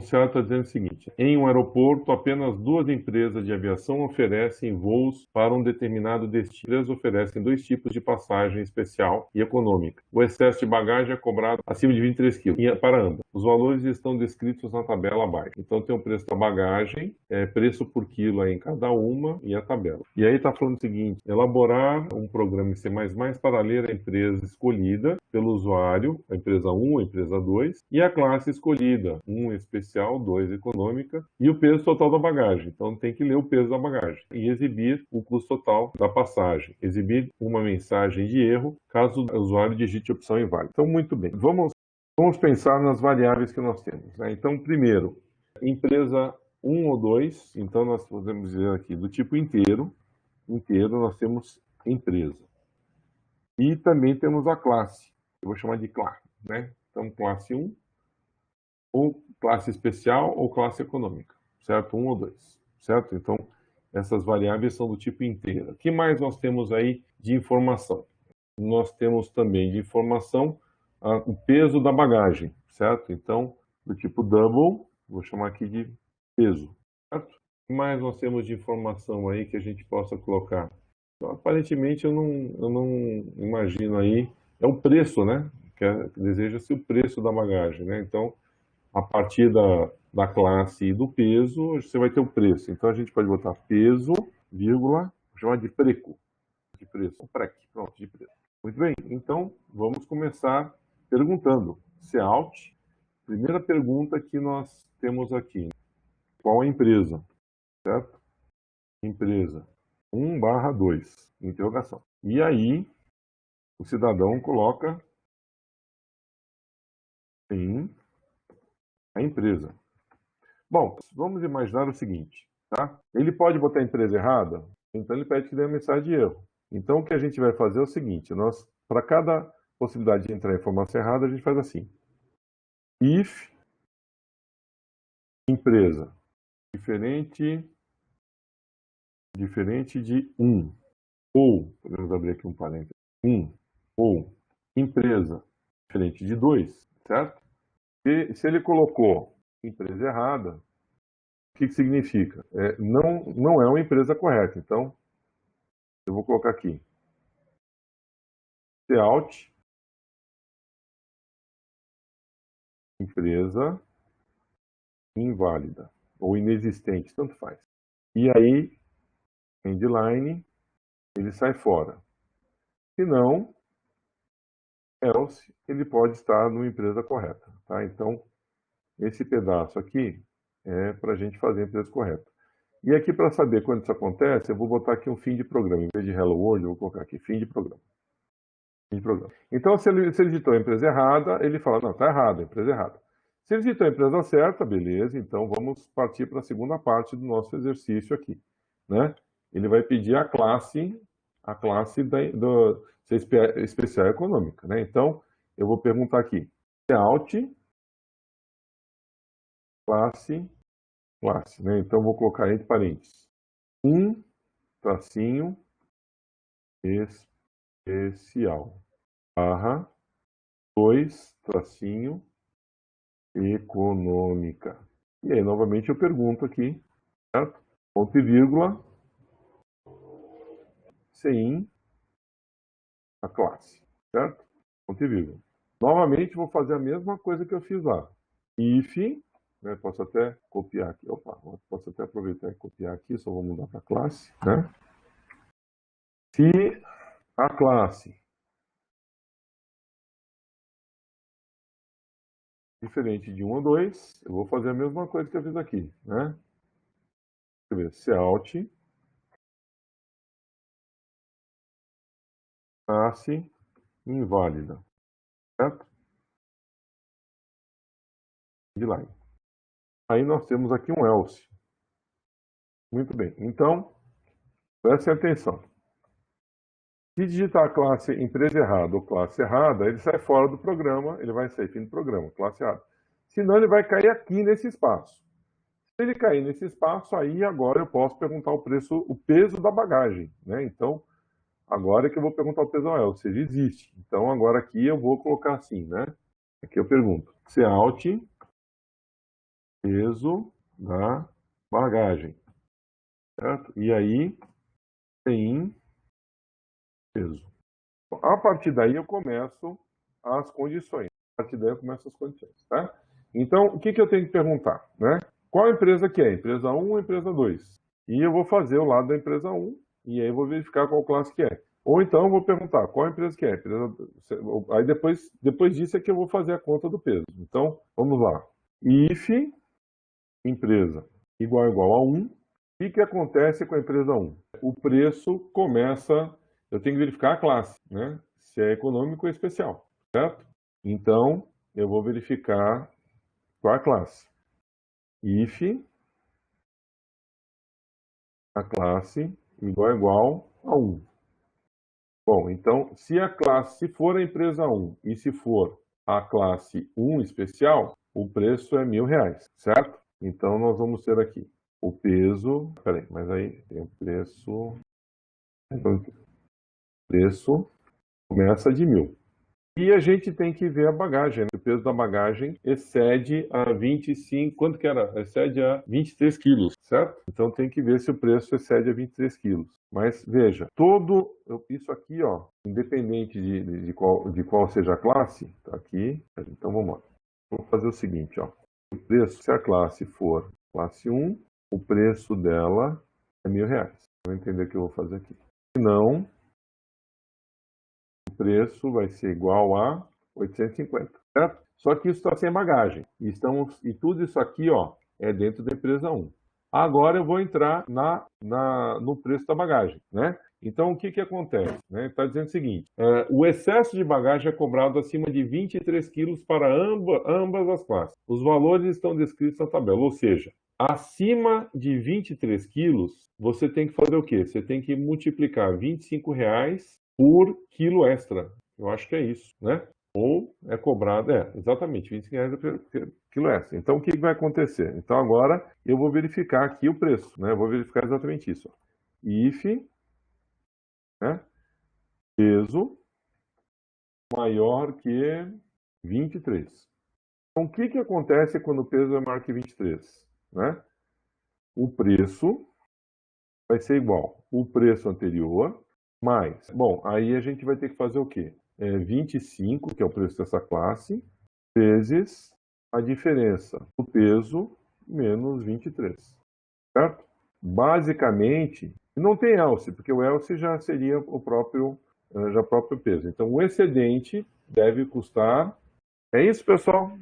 enunciado está dizendo o seguinte: em um aeroporto, apenas 2 empresas de aviação oferecem voos para um determinado destino. Elas oferecem 2 tipos de passagem especial e econômica. O excesso de bagagem é cobrado acima de 23 quilos para ambas. Os valores estão descritos na tabela abaixo. Então tem o preço da bagagem, preço por quilo aí em cada uma e a tabela. E aí está falando o seguinte: elaborar um programa em C++ para ler a empresa escolhida pelo usuário, a empresa 1, a empresa 2, e a classe escolhida, 1 especial, 2 econômica, e o peso total da bagagem. Então tem que ler o peso da bagagem e exibir o custo total da passagem. Exibir uma mensagem de erro caso o usuário digite opção inválida. Então, muito bem. Vamos pensar nas variáveis que nós temos, né? Então, primeiro, empresa 1 ou 2, então nós podemos dizer aqui do tipo inteiro nós temos empresa. E também temos a classe, eu vou chamar de classe, né? Então, classe 1, ou classe especial, ou classe econômica, certo? 1 ou 2, certo? Então, essas variáveis são do tipo inteiro. O que mais nós temos aí de informação? Nós temos também de informação o peso da bagagem, certo? Então, do tipo double, vou chamar aqui de peso, certo? O que mais nós temos de informação aí que a gente possa colocar? Então, aparentemente, eu não imagino aí, é o preço, né? Deseja-se o preço da bagagem, né? Então, a partir da classe e do peso, você vai ter o preço. Então, a gente pode botar peso, vírgula, vou chamar de preço, pronto, de preço. Muito bem, então vamos começar perguntando. Cout, primeira pergunta que nós temos aqui. Qual a empresa? Certo? Empresa 1/2, interrogação. E aí, o cidadão coloca sim a empresa. Bom, vamos imaginar o seguinte, tá? Ele pode botar a empresa errada, então ele pede que dê uma mensagem de erro. Então o que a gente vai fazer é o seguinte, nós, para cada possibilidade de entrar em informação errada, a gente faz assim. If empresa diferente de 1, ou, podemos abrir aqui um parênteses, 1, ou empresa diferente de 2, certo? E se ele colocou empresa errada, o que significa? Não é uma empresa correta. Então, eu vou colocar aqui Cout, empresa inválida ou inexistente, tanto faz. E aí, endline, ele sai fora. Se não, else, ele pode estar numa empresa correta. Tá? Então, esse pedaço aqui é para a gente fazer a empresa correta. E aqui, para saber quando isso acontece, eu vou botar aqui um fim de programa. Em vez de hello world, eu vou colocar aqui fim de programa. Então, se ele digitou a empresa errada, ele fala, não, está errado, a empresa errada. Se ele digitou a empresa certa, beleza, então vamos partir para a segunda parte do nosso exercício aqui. Né? Ele vai pedir a classe especial econômica. Né? Então, eu vou perguntar aqui, Cout, classe. Né? Então, vou colocar entre parênteses, tracinho, especial, barra, 2, tracinho, econômica. E aí, novamente, eu pergunto aqui, certo? Ponto e vírgula, sem a classe, certo? Ponto e vírgula. Novamente, vou fazer a mesma coisa que eu fiz lá. If, né, posso até copiar aqui, posso até aproveitar e copiar aqui, só vou mudar para classe, né? Se a classe diferente de 1 ou 2, eu vou fazer a mesma coisa que eu fiz aqui, né? Deixa eu ver, Cout, classe inválida, certo? Line. Aí nós temos aqui um else. Muito bem. Então, prestem atenção. Se digitar a classe empresa errada ou classe errada, ele sai fora do programa, ele vai sair fim do programa, classe errada. Senão ele vai cair aqui nesse espaço. Se ele cair nesse espaço, aí agora eu posso perguntar o preço, o peso da bagagem, né? Então, agora é que eu vou perguntar o peso ao else, se ele existe. Então, agora aqui eu vou colocar assim, né? Aqui eu pergunto, Cout, peso da bagagem, certo? E aí tem peso. A partir daí eu começo as condições. A partir daí eu começo as condições, tá? Então, o que eu tenho que perguntar, né? Qual empresa que é? Empresa 1 ou empresa 2? E eu vou fazer o lado da empresa 1 e aí eu vou verificar qual classe que é. Ou então eu vou perguntar qual empresa que é. Aí depois disso é que eu vou fazer a conta do peso. Então, vamos lá. If empresa igual a 1. O que acontece com a empresa 1? O preço começa, eu tenho que verificar a classe, né? Se é econômico ou especial, certo? Então, eu vou verificar qual é a classe. If a classe igual a 1. Bom, então, se for a empresa 1 e se for a classe 1 especial, o preço é R$ 1.000, certo? Então, nós vamos ter aqui o peso, peraí, mas aí tem o preço, então, o preço começa de 1.000. E a gente tem que ver a bagagem, né? O peso da bagagem excede a 25, quanto que era? Excede a 23 quilos, certo? Então tem que ver se o preço excede a 23 quilos. Mas veja, isso aqui, ó, independente de qual seja a classe, tá aqui, então vamos lá. Vou fazer o seguinte, ó. O preço, se a classe for classe 1, o preço dela é R$ 1.000. Vou entender o que eu vou fazer aqui. Se não, o preço vai ser igual a 850, certo? Só que isso está sem bagagem. E tudo isso aqui, ó, é dentro da empresa 1. Agora eu vou entrar no preço da bagagem, né? Então, o que acontece? Está dizendo o seguinte, o excesso de bagagem é cobrado acima de 23 quilos para ambas as classes. Os valores estão descritos na tabela, ou seja, acima de 23 quilos, você tem que fazer o quê? Você tem que multiplicar R$ 25 por quilo extra. Eu acho que é isso, né? Ou é cobrado, exatamente, R$ 25 por quilo extra. Então, o que vai acontecer? Então, agora eu vou verificar aqui o preço, né? Eu vou verificar exatamente isso. If, né? Peso maior que 23. Então, o que acontece quando o peso é maior que 23? Né? O preço vai ser igual o preço anterior mais. Bom, aí a gente vai ter que fazer o quê? 25, que é o preço dessa classe, vezes a diferença do peso menos 23. Certo? Basicamente, não tem else, porque o else já seria o próprio peso. Então, o excedente deve custar. É isso, pessoal?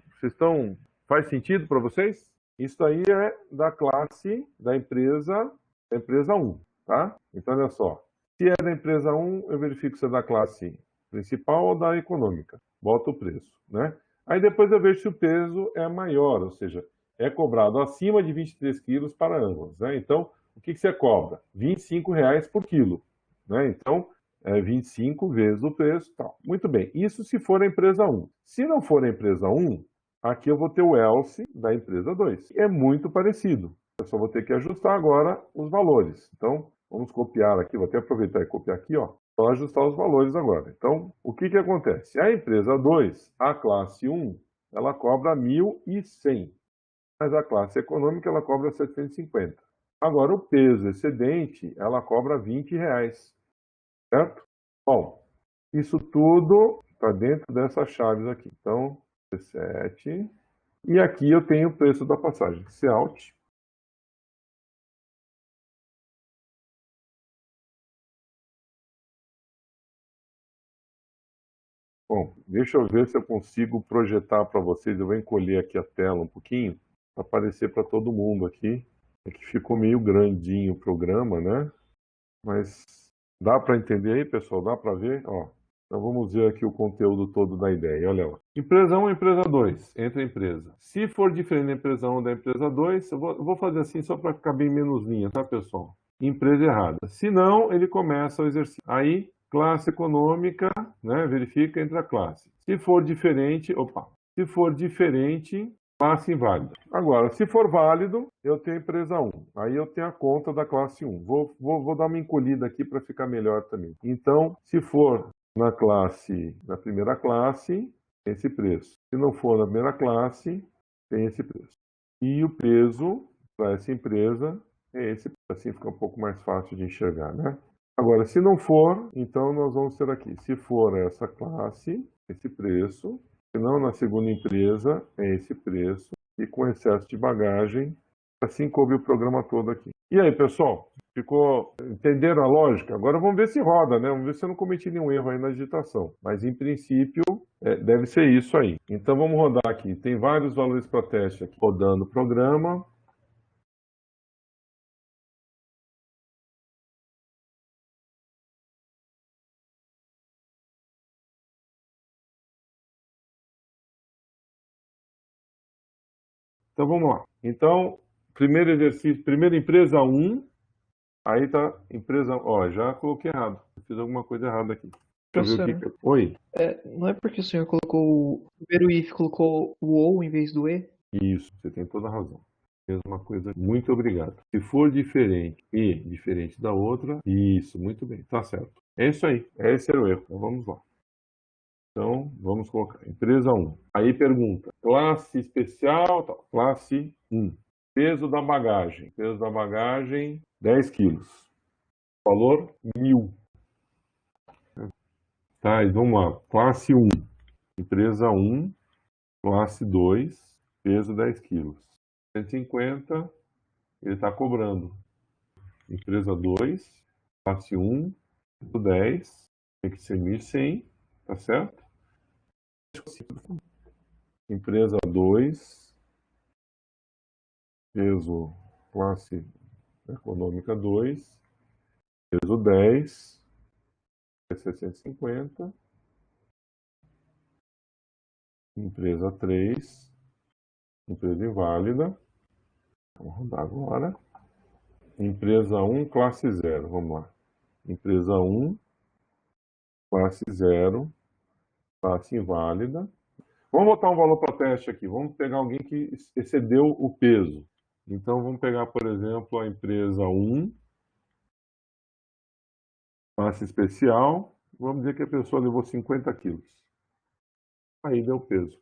Faz sentido para vocês? Isso aí é da classe da empresa 1, tá? Então, olha só. Se é da empresa 1, eu verifico se é da classe principal ou da econômica. Boto o preço, né? Aí depois eu vejo se o peso é maior, ou seja, é cobrado acima de 23 quilos para ambos, né? Então, o que você cobra? R$ 25 por quilo, né? Então, 25 vezes o preço, tal. Muito bem, isso se for a empresa 1. Se não for a empresa 1, aqui eu vou ter o else da empresa 2. É muito parecido. Eu só vou ter que ajustar agora os valores. Então, vamos copiar aqui, vou até aproveitar e copiar aqui, ó. Só ajustar os valores agora. Então, o que acontece? A empresa 2, a classe 1, ela cobra 1.100. Mas a classe econômica, ela cobra 750. Agora, o peso excedente, ela cobra R$ 20. Certo? Bom, isso tudo está dentro dessas chaves aqui. Então, 17. E aqui eu tenho o preço da passagem. Alt. Bom, deixa eu ver se eu consigo projetar para vocês. Eu vou encolher aqui a tela um pouquinho para aparecer para todo mundo aqui. É que ficou meio grandinho o programa, né? Mas dá para entender aí, pessoal? Dá para ver? Ó, então vamos ver aqui o conteúdo todo da ideia. Olha lá. Empresa 1 e empresa 2. Entra a empresa. Se for diferente da empresa 1 da empresa 2, eu vou fazer assim só para ficar bem menos linha, tá, pessoal? Empresa errada. Se não, ele começa o exercício. Aí, classe econômica, né? Verifica entre a classe. Se for diferente, se for diferente, classe inválida. Agora, se for válido, eu tenho empresa 1. Aí eu tenho a conta da classe 1. Vou dar uma encolhida aqui para ficar melhor também. Então, se for na primeira classe, tem esse preço. Se não for na primeira classe, tem esse preço. E o peso para essa empresa é esse, assim fica um pouco mais fácil de enxergar, né? Agora, se não for, então nós vamos ter aqui, se for essa classe, esse preço, se não na segunda empresa, é esse preço, e com excesso de bagagem, assim coube o programa todo aqui. E aí, pessoal? Entenderam a lógica? Agora vamos ver se roda, né? Vamos ver se eu não cometi nenhum erro aí na digitação. Mas, em princípio, deve ser isso aí. Então, vamos rodar aqui. Tem vários valores para teste aqui. Rodando o programa. Então, vamos lá. Então, primeiro exercício, primeira empresa 1. Aí tá empresa... Ó, já coloquei errado. Fiz alguma coisa errada aqui. Deixa eu ver o Professor, que... Oi. não é porque o senhor colocou o primeiro if, colocou o ou em vez do e? Isso, você tem toda a razão. Mesma coisa. Muito obrigado. Se for diferente e diferente da outra, isso, muito bem, tá certo. É isso aí, esse era o erro. Então vamos lá. Então, vamos colocar empresa 1. Aí pergunta, classe especial, tal. Classe 1. Peso da bagagem. Peso da bagagem, 10 quilos. Valor, 1.000. Tá, e vamos lá. Classe 1. Empresa 1, classe 2, peso 10 quilos. 150, ele está cobrando. Empresa 2, classe 1, 10, tem que ser 1.100, tá certo? Empresa 2, peso classe econômica 2, peso 10, é 650. Empresa 3, empresa inválida. Vamos rodar agora. Empresa 1, classe 0, vamos lá. Empresa 1, classe 0, classe inválida. Vamos botar um valor para teste aqui. Vamos pegar alguém que excedeu o peso. Então, vamos pegar, por exemplo, a empresa 1, classe especial. Vamos dizer que a pessoa levou 50 quilos. Aí deu peso.